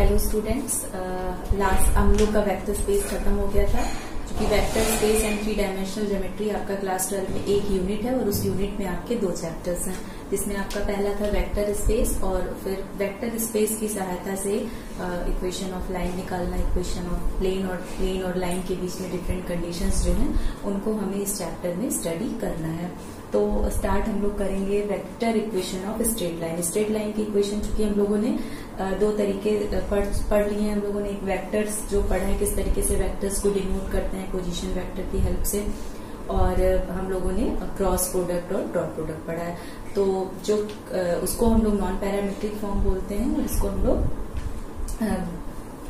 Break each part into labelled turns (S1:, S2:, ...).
S1: Hello students, last हम लोग का वेक्टर स्पेस खत्म हो गया था। क्योंकि vector space and 3 dimensional geometry आपका क्लास 12 में एक यूनिट है और उस यूनिट में आपके 2 चैप्टर्स हैं, जिसमें आपका पहला था वेक्टर स्पेस और फिर वेक्टर स्पेस की सहायता से इक्वेशन ऑफ लाइन निकालना, इक्वेशन ऑफ प्लेन और लाइन के बीच में डिफरेंट कंडीशंस जो हैं उनको हमें इस चैप्टर में स्टडी करना है। तो स्टार्ट हम लोग करेंगे vector equation of straight line. Straight line की इक्वेशन चूंकि हम लोगों ने 2 तरीके पढ़ लिए हैं। हम लोगों ने एक वेक्टर्स जो पढ़ा है, किस तरीके से वेक्टर्स को डिनोट करते हैं पोजीशन वेक्टर की हेल्प से, और हम लोगों ने क्रॉस प्रोडक्ट और डॉट प्रोडक्ट पढ़ा है। तो जो उसको हम लोग नॉन पैरामीट्रिक फॉर्म बोलते हैं और इसको हम लोग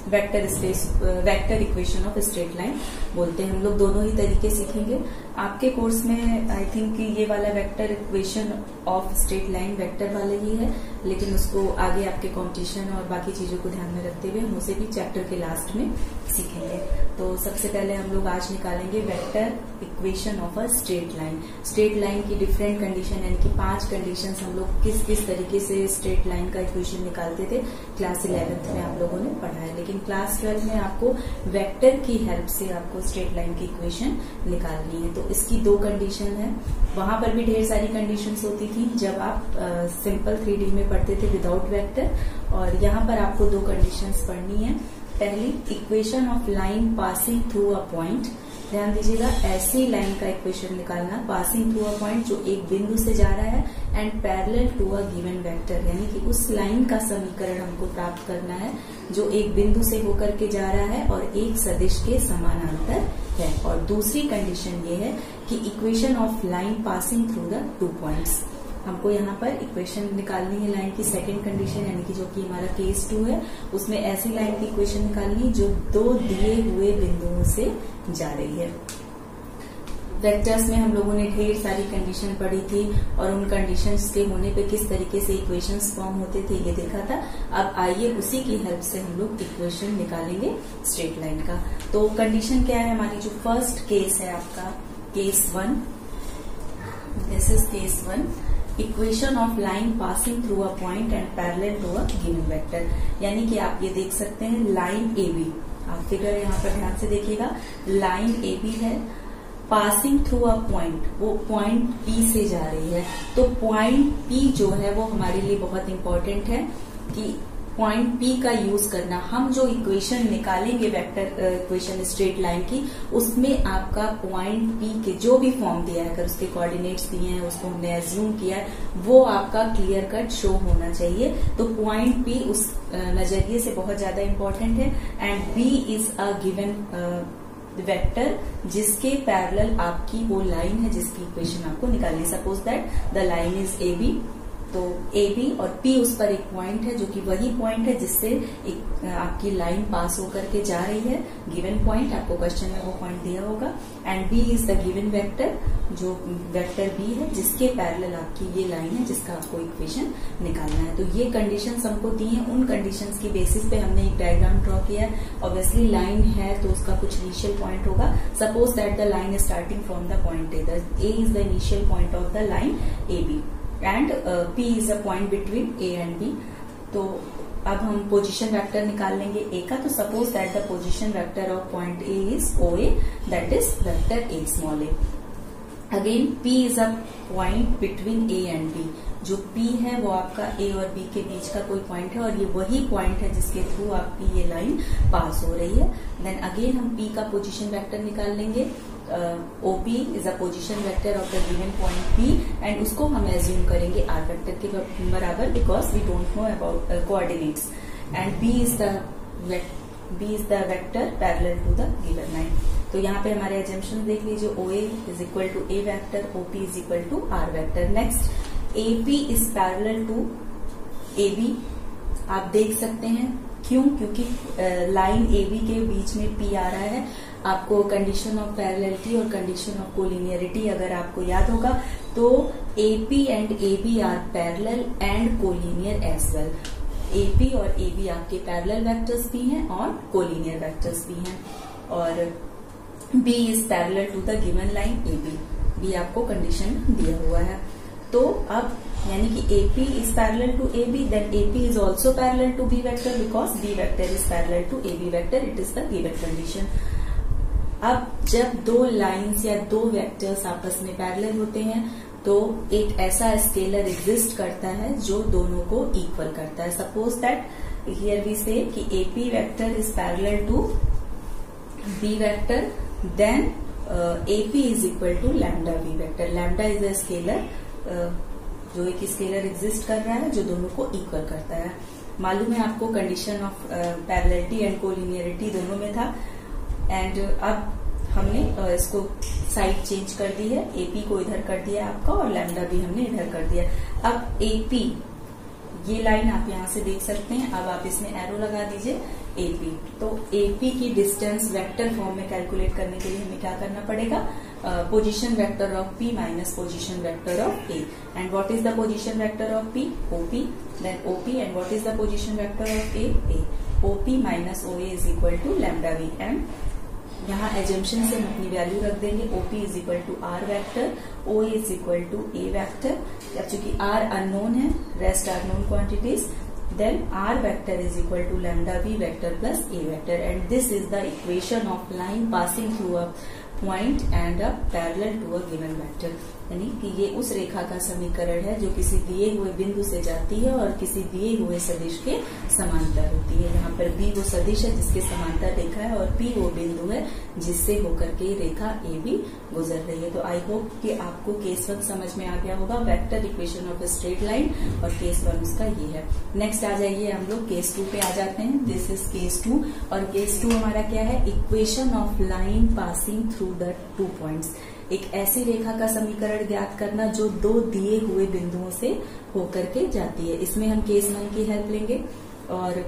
S1: vector equation of straight line बोलते हैं। हम लोग दोनों ही तरीके सीखेंगे आपके कोर्स में। आई थिंक ये वाला vector equation of straight line vector वाला ही है, लेकिन उसको आगे आपके कॉम्पिटिशन और बाकी चीजों को ध्यान में रखते हुए हम उसे भी चैप्टर के लास्ट में सीखेंगे। तो सबसे पहले हम लोग आज निकालेंगे vector equation of a straight line. Straight line की डिफरेंट कंडीशन यानी कि 5 कंडीशन हम लोग किस किस तरीके से स्ट्रेट लाइन का इक्वेशन निकालते थे क्लास 11th में आप लोगों ने पढ़ा है, लेकिन क्लास 12 में आपको वेक्टर की हेल्प से आपको स्ट्रेट लाइन की इक्वेशन निकालनी है। तो इसकी 2 कंडीशन है। वहां पर भी ढेर सारी कंडीशंस होती थी जब आप सिंपल 3D में पढ़ते थे विदाउट वेक्टर, और यहाँ पर आपको 2 कंडीशंस पढ़नी है। पहली, equation of line passing through a point. ध्यान दीजिएगा, ऐसी लाइन का इक्वेशन निकालना पासिंग थ्रू अ पॉइंट जो एक बिंदु से जा रहा है and parallel to a given vector, यानी कि उस लाइन का समीकरण हमको प्राप्त करना है जो एक बिंदु से होकर के जा रहा है और एक सदिश के समानांतर है। और दूसरी कंडीशन ये है कि equation of line passing through the 2 points. हमको यहाँ पर इक्वेशन निकालनी है लाइन की सेकंड कंडीशन, यानी कि जो कि हमारा केस 2 है, उसमें ऐसी लाइन की इक्वेशन निकालनी जो 2 दिए हुए बिंदुओं से जा रही है। वेक्टर्स में हम लोगों ने ढेर सारी कंडीशन पढ़ी थी और उन कंडीशंस के होने पे किस तरीके से इक्वेशंस फॉर्म होते थे ये देखा था। अब आइए उसी की हेल्प से हम लोग इक्वेशन निकालेंगे स्ट्रेट लाइन का। तो कंडीशन क्या है हमारी, जो फर्स्ट केस है आपका case 1, this is case 1, equation of line passing through a point and parallel to a given vector. यानी कि आप ये देख सकते हैं लाइन AB, आप फिगर यहाँ पर ध्यान से देखिएगा, लाइन AB है, पासिंग थ्रू अ पॉइंट, वो पॉइंट P से जा रही है। तो पॉइंट P जो है वो हमारे लिए बहुत इंपॉर्टेंट है कि पॉइंट P का यूज करना। हम जो इक्वेशन निकालेंगे वेक्टर इक्वेशन स्ट्रेट लाइन की, उसमें आपका पॉइंट P के जो भी फॉर्म दिया है, अगर उसके कोऑर्डिनेट्स दिए हैं, उसको हमने एज्यूम किया है, वो आपका क्लियर कट शो होना चाहिए। तो पॉइंट P उस नजरिए से बहुत ज्यादा इंपॉर्टेंट है। And B is a given vector जिसके पैरेलल आपकी वो लाइन है जिसकी इक्वेशन आपको निकालनी। Suppose that the line is AB, तो AB और P उस पर एक पॉइंट है जो कि वही पॉइंट है जिससे आपकी लाइन पास होकर के जा रही है। गिवन पॉइंट आपको क्वेश्चन में वो पॉइंट दिया होगा। And B is the given vector, जो वेक्टर B है जिसके पैरेलल आपकी ये लाइन है जिसका आपको इक्वेशन निकालना है। तो ये कंडीशंस हमको दी हैं, उन कंडीशंस की बेसिस पे हमने एक डायग्राम ड्रॉ किया है। ऑब्वियसली लाइन है तो उसका कुछ इनिशियल पॉइंट होगा। Suppose that the line is starting from the point A is the initial point of the line AB and P is a point between A and B। तो अब हम position vector निकाल लेंगे A का। तो suppose that the position vector of point A is OA, that is vector A small a। Again P is a point between A and B। जो P है वो आपका A और B के बीच का कोई पॉइंट है और ये वही पॉइंट है जिसके थ्रू आपकी ये लाइन पास हो रही है। देन अगेन हम P का पोजीशन वेक्टर निकाल लेंगे। OP is a position vector of the given point P and उसको हम एज्यूम करेंगे R वेक्टर के बराबर, because we don't know about coordinates. And B is the vector parallel to the given line. तो यहाँ पे हमारे एजम्पशन देख लीजिए, OA is equal to A vector, OP is equal to R vector. Next, AP is parallel to AB। आप देख सकते हैं क्यों, क्योंकि लाइन AB के बीच में P आ रहा है। आपको कंडीशन ऑफ पैरेललिटी और कंडीशन ऑफ कोलिनियरिटी अगर आपको याद होगा तो AP and AB are parallel and collinear as well. AP और AB आपके पैरेलल वेक्टर्स भी हैं और कोलिनियर वेक्टर्स भी हैं। और B is parallel to the given line AB, भी आपको कंडीशन दिया हुआ है। तो अब यानी कि AP is parallel to AB, then AP is also parallel to B vector because B vector is parallel to AB vector, it is the given condition. अब जब दो लाइंस या दो वेक्टर्स आपस में पैरेलल होते हैं तो एक ऐसा स्केलर एग्जिस्ट करता है जो दोनों को इक्वल करता है। Suppose that here we say कि AP vector is parallel to B vector, then AP is equal to lambda B vector. Lambda is a scalar, जो एक स्केलर एग्जिस्ट कर रहा है जो दोनों को इक्वल करता है। मालूम है आपको कंडीशन ऑफ पैरेललिटी एंड कोलिनियरिटी दोनों में था। एंड अब हमने इसको साइड चेंज कर दी है, AP को इधर कर दिया आपका और लैम्डा भी हमने इधर कर दिया। अब AP, ये लाइन आप यहां से देख सकते हैं, अब आप इसमें एरो लगा दीजिए AP। तो AP की डिस्टेंस वेक्टर फॉर्म में कैलकुलेट करने के लिए हमें क्या करना पड़ेगा, position vector of P minus position vector of A। And what is the position vector of P, OP, then OP, and what is the position vector of A, OP minus OA is equal to lambda V। And यहाँ assumption से हम अपनी value रख देंगे, OP is equal to R vector, OA is equal to A vector. अब चूंकि R unknown है, rest are known quantities, then R vector is equal to lambda V vector plus A vector, and this is the equation of line passing through a point and a parallel to a given vector। यानी कि ये उस रेखा का समीकरण है जो किसी दिए हुए बिंदु से जाती है और किसी दिए हुए सदिश के समांतर होती है। यहाँ पर B वो सदिश है जिसके समांतर रेखा है और P वो बिंदु है जिससे होकर के रेखा AB गुजर रही है। तो आई होप कि आपको केस 1 समझ में आ गया होगा, vector equation of a straight line, और केस 1 उसका ये है। नेक्स्ट आ जाइए, हम लोग केस 2 पे आ जाते हैं। दिस इज केस 2, और केस 2 हमारा क्या है, equation of line passing through the 2 points. एक ऐसी रेखा का समीकरण ज्ञात करना जो दो दिए हुए बिंदुओं से होकर के जाती है। इसमें हम केस 1 की हेल्प लेंगे, और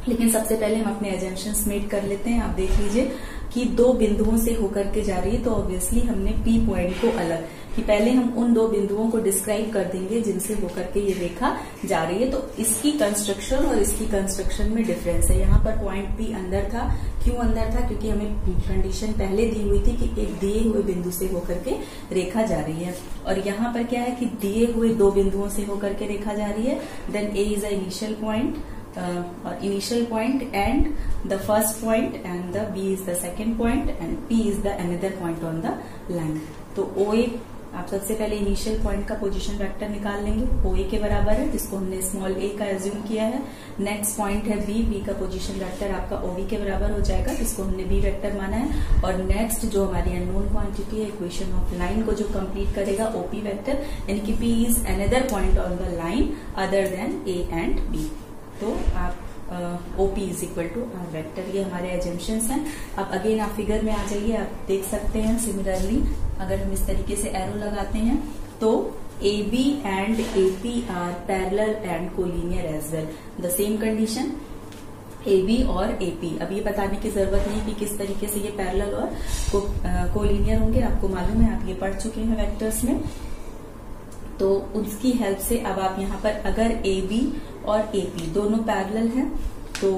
S1: लेकिन सबसे पहले हम अपने एजम्पशंस मेक कर लेते हैं। आप देख लीजिए कि दो बिंदुओं से होकर के जा रही है, तो ऑब्वियसली हमने P पॉइंट को अलग, कि पहले हम उन दो बिंदुओं को डिस्क्राइब कर देंगे जिनसे होकर के ये रेखा जा रही है। तो इसकी कंस्ट्रक्शन और इसकी कंस्ट्रक्शन में डिफरेंस है। यहाँ पर पॉइंट P अंदर था, क्यों अंदर था, क्योंकि हमें कंडीशन पहले दी हुई थी कि एक दिए हुए बिंदु से होकर के रेखा जा रही है, और यहाँ पर क्या है कि दिए हुए दो बिंदुओं से होकर के रेखा जा रही है। Then A is a initial point, initial point and the first point, and the B is the second point, and P is the another point on the line। तो OA आप सबसे पहले इनिशियल पॉइंट का position vector निकाल लेंगे, OA के बराबर है, जिसको हमने स्मॉल a का एज्यूम किया है। नेक्स्ट पॉइंट है B का पोजीशन वेक्टर आपका OB के बराबर हो जाएगा, जिसको हमने B वेक्टर माना है। और नेक्स्ट जो हमारी अननोन क्वांटिटी है, इक्वेशन ऑफ लाइन को जो कंप्लीट करेगा, OP वेक्टर, यानी कि P is another point on the line other than A and B। तो आप OP is equal to R vector, ये हमारे एजम्पशंस हैं। अब अगेन आप फिगर में आ जाइए, आप देख सकते हैं सिमिलरली अगर हम इस तरीके से एरो लगाते हैं तो AB and AP are parallel and collinear as well. The same condition, AB और AP। अब ये बताने की जरूरत नहीं कि किस तरीके से ये पैरेलल और कोलिनियर होंगे, आपको मालूम है, आप ये पढ़ चुके हैं वेक्टर्स में। तो उसकी हेल्प से अब आप यहाँ पर अगर AB और AP दोनों पैरेलल हैं तो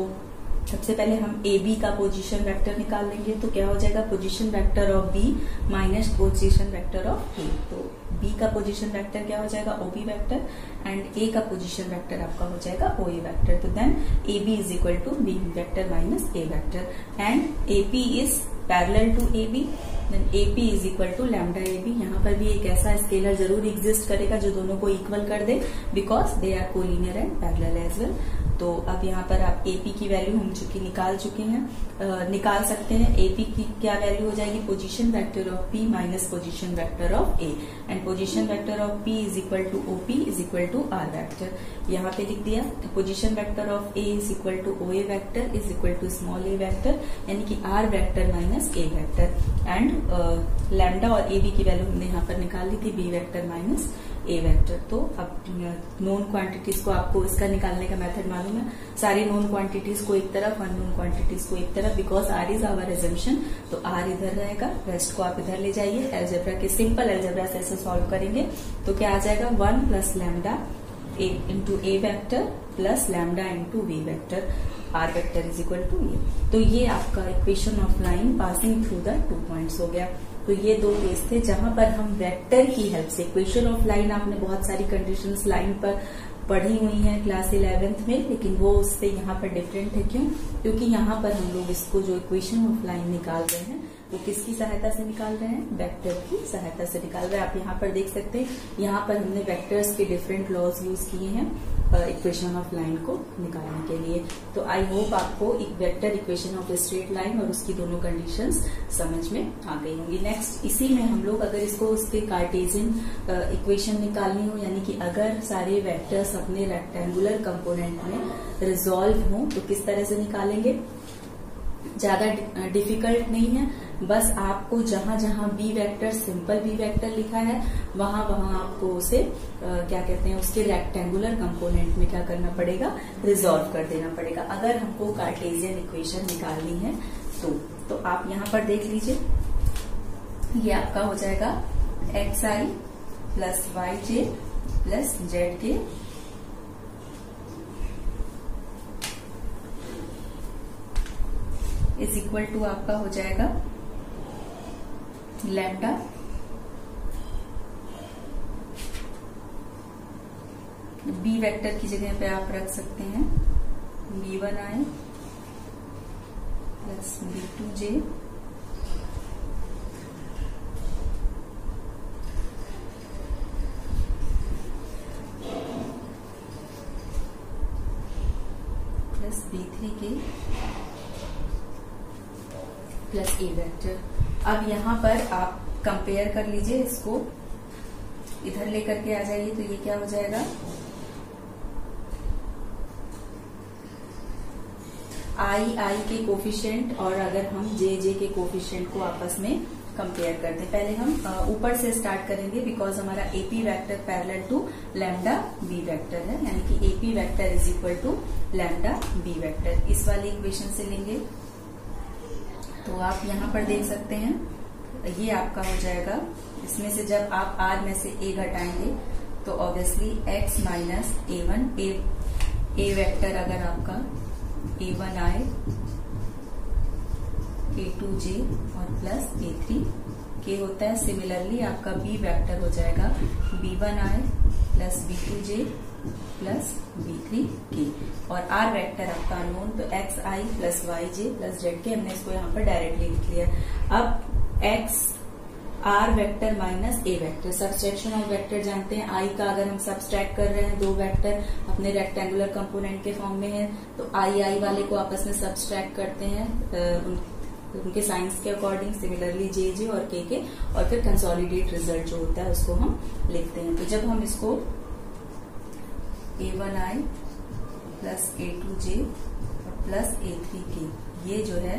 S1: सबसे पहले हम AB का पोजीशन वेक्टर निकाल लेंगे। तो क्या हो जाएगा, position vector of B minus position vector of A। तो B का पोजीशन वेक्टर क्या हो जाएगा, OB वेक्टर, एंड A का पोजीशन वेक्टर आपका हो जाएगा OA वेक्टर। तो then AB is equal to B vector minus A vector, and AP is parallel to AB, then AP is equal to lambda AB। यहाँ पर भी एक ऐसा स्केलर जरूर एग्जिस्ट करेगा जो दोनों को इक्वल कर दे, because they are collinear and parallel as well. तो अब यहाँ पर आप AP की वैल्यू हम चूंकि निकाल चुके हैं, निकाल सकते हैं। AP की क्या वैल्यू हो जाएगी, position vector of P minus position vector of A, and position vector of P is equal to OP is equal to R vector. यहाँ पे लिख दिया position vector of A is equal to OA vector is equal to small a vector, यानी कि R vector minus A vector, and lambda और AB की value हमने यहाँ पर निकाल ली थी, B vector minus A vector. तो अब नोन क्वांटिटीज को आपको इसका निकालने का मेथड मालूम है, सारी नोन क्वांटिटीज को एक तरफ, अननोन क्वांटिटीज को एक तरफ, because R is our assumption. तो R इधर रहेगा, रेस्ट को आप इधर ले जाइए। एल्जेब्रा के सिंपल एल्जेब्रा से ऐसे सॉल्व करेंगे तो क्या आ जाएगा, 1 plus lambda into A vector plus lambda into B vector, R vector is equal to ये। तो ये आपका equation of line passing through the 2 points हो गया। तो ये दो केस थे जहां पर हम वेक्टर की हेल्प से, इक्वेशन ऑफ लाइन आपने बहुत सारी कंडीशंस लाइन पर पढ़ी हुई है क्लास 11th में, लेकिन वो उससे यहाँ पर डिफरेंट है। क्यों? क्योंकि यहाँ पर हम लोग इसको जो इक्वेशन ऑफ लाइन निकाल रहे हैं वो किसकी सहायता से निकाल रहे हैं? वेक्टर की सहायता से निकाल रहे हैं। आप यहाँ पर देख सकते हैं, यहाँ पर हमने वेक्टर्स के डिफरेंट लॉज यूज किए हैं इक्वेशन ऑफ लाइन को निकालने के लिए। तो आई होप आपको एक vector equation of straight line और उसकी दोनों कंडीशंस समझ में आ गई होंगी। नेक्स्ट, इसी में हम लोग अगर इसको उसके कार्टेशियन इक्वेशन निकालनी हो, यानी कि अगर सारे वेक्टर्स अपने रेक्टेंगुलर कंपोनेंट में रिजॉल्व हों तो किस तरह से निकालेंगे? ज्यादा डिफिकल्ट नहीं है, बस आपको जहां जहां B vector, simple B vector लिखा है, वहां वहां आपको उसे क्या कहते हैं, उसके रेक्टेंगुलर कंपोनेंट में क्या करना पड़ेगा? रिजॉल्व कर देना पड़ेगा अगर हमको कार्टेशियन इक्वेशन निकालनी है तो आप यहां पर देख लीजिए, ये आपका हो जाएगा xi plus yj plus zk is equal to आपका हो जाएगा लैम्डा बी वेक्टर की जगह पे आप रख सकते हैं b1i plus b2j plus b3k plus A vector. अब यहाँ पर आप कंपेयर कर लीजिए, इसको इधर लेकर के आ जाइए तो ये क्या हो जाएगा? आई के कोफिशिएंट और अगर हम जे के कोफिशिएंट को आपस में कंपेयर करते हैं, पहले हम ऊपर से स्टार्ट करेंगे बिकॉज हमारा AP vector parallel to lambda B vector है, यानी कि AP vector is equal to lambda B vector. इस वाली इक्वेशन से लेंगे तो आप यहाँ पर देख सकते हैं, ये आपका हो जाएगा, इसमें से जब आप r में से a घटाएंगे तो obviously x minus a1, a vector अगर आपका a1i, a2j और प्लस a3k होता है। सिमिलरली आपका b वेक्टर हो जाएगा b1i plus b2j plus b3k और r वेक्टर आपका अननोन, तो xi plus yj plus zk, हमने इसको यहाँ पर डायरेक्टली लिख लिया। अब x r vector minus a vector, subtraction of vector जानते हैं, i का अगर हम सबट्रैक्ट कर रहे हैं, दो वेक्टर अपने रेक्टेंगुलर कंपोनेंट के फॉर्म में है तो i वाले को आपस में सबट्रैक्ट करते हैं उनके साइंस के अकॉर्डिंग, सिमिलरली जे और के और फिर कंसोलिडेट रिजल्ट जो होता है उसको हम लिखते हैं। तो जब हम इसको a1i प्लस a2j और प्लस a3k ये जो है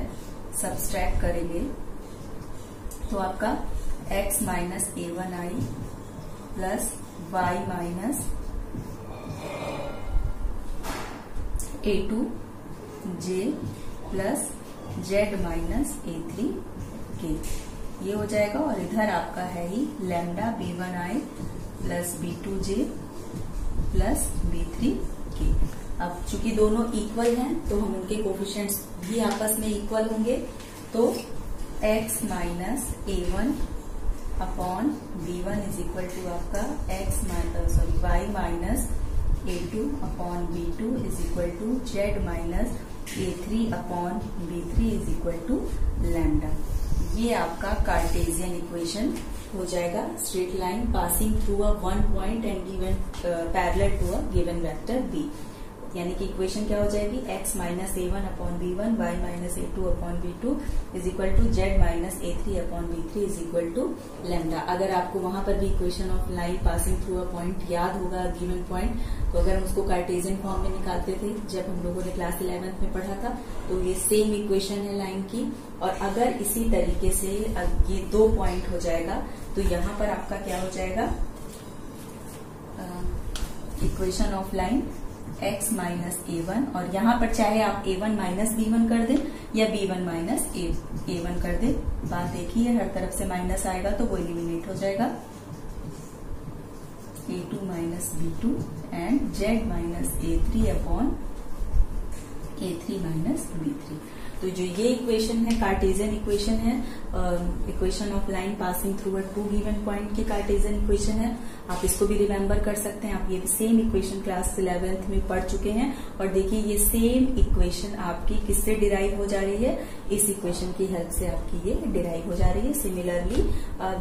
S1: सबट्रैक्ट करेंगे तो आपका x minus a1i plus y minus a2j plus z minus a3k ये हो जाएगा। और इधर आपका है ही lambda b1i plus b2j plus b3k। अब चूंकि दोनों इक्वल हैं तो हम उनके कोफिशिएंट्स भी आपस में इक्वल होंगे, तो x minus a1 upon b1 is equal to आपका y minus a2 upon b2 is equal to z minus a3 upon b3 is equal to lambda. ये आपका कार्टेशियन इक्वेशन हो जाएगा, straight line passing through a one point and given parallel to a given vector b, यानी कि equation क्या हो जाएगी? x minus a1 upon b1 y minus a2 upon b2 is equal to z minus a3 upon b3 is equal to lambda. अगर आपको वहां पर भी equation of line passing through a point याद होगा, गिवन पॉइंट, तो अगर हम उसको कार्टेशियन फॉर्म में निकालते थे जब हम लोगों ने क्लास 11th में पढ़ा था, तो ये सेम इक्वेशन है लाइन की। और अगर इसी तरीके से ये दो पॉइंट हो जाएगा तो यहाँ पर आपका क्या हो जाएगा? Equation of line x minus a1 और यहाँ पर चाहे आप a1 माइनस b1 कर दें या b1 माइनस a1 कर दें, बात एक ही है, हर तरफ से माइनस आएगा तो वो एलिमिनेट हो जाएगा। a2 minus b2 and z minus a3 upon a3 minus b3। तो जो ये इक्वेशन है कार्टेशियन इक्वेशन है, equation of line passing through a two given point की कार्टेशियन इक्वेशन है। आप इसको भी रिमेम्बर कर सकते हैं। आप ये सेम इक्वेशन क्लास 11th में पढ़ चुके हैं। और देखिए ये सेम इक्वेशन आपकी किससे डिराइव हो जा रही है, इस इक्वेशन की हेल्प से आपकी ये डिराइव हो जा रही है। सिमिलरली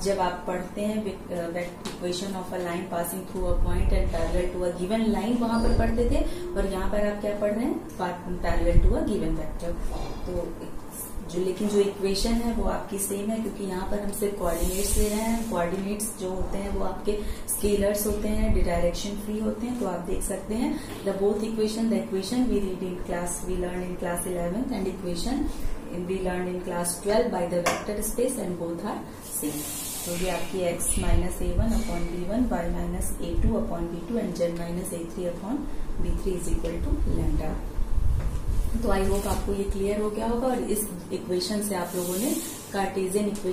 S1: जब आप पढ़ते हैं equation of a line passing through a point and parallel to a given line, वहां पर पढ़ते थे, और यहाँ पर आप क्या पढ़ रहे हैं, parallel to a given vector. तो लेकिन जो इक्वेशन है वो आपकी सेम है, क्योंकि यहाँ पर हम सिर्फ कोऑर्डिनेट्स ले रहे हैं। कोऑर्डिनेट्स जो होते हैं वो आपके स्केलर्स होते हैं, डायरेक्शन फ्री होते हैं। तो आप देख सकते हैं the both equation, the equation we read in class, we learn in class 11th and equation we learn in class 12 by the vector space and both are same. तो ये आपकी x minus a1 upon b1, y minus a2 upon b2 and z minus a3 upon b3 is equal to lambda. तो I hope आपको ये clear हो गया होगा। और इस इक्वेशन से आप लोगों ने कार्टेशियन इक्वेशन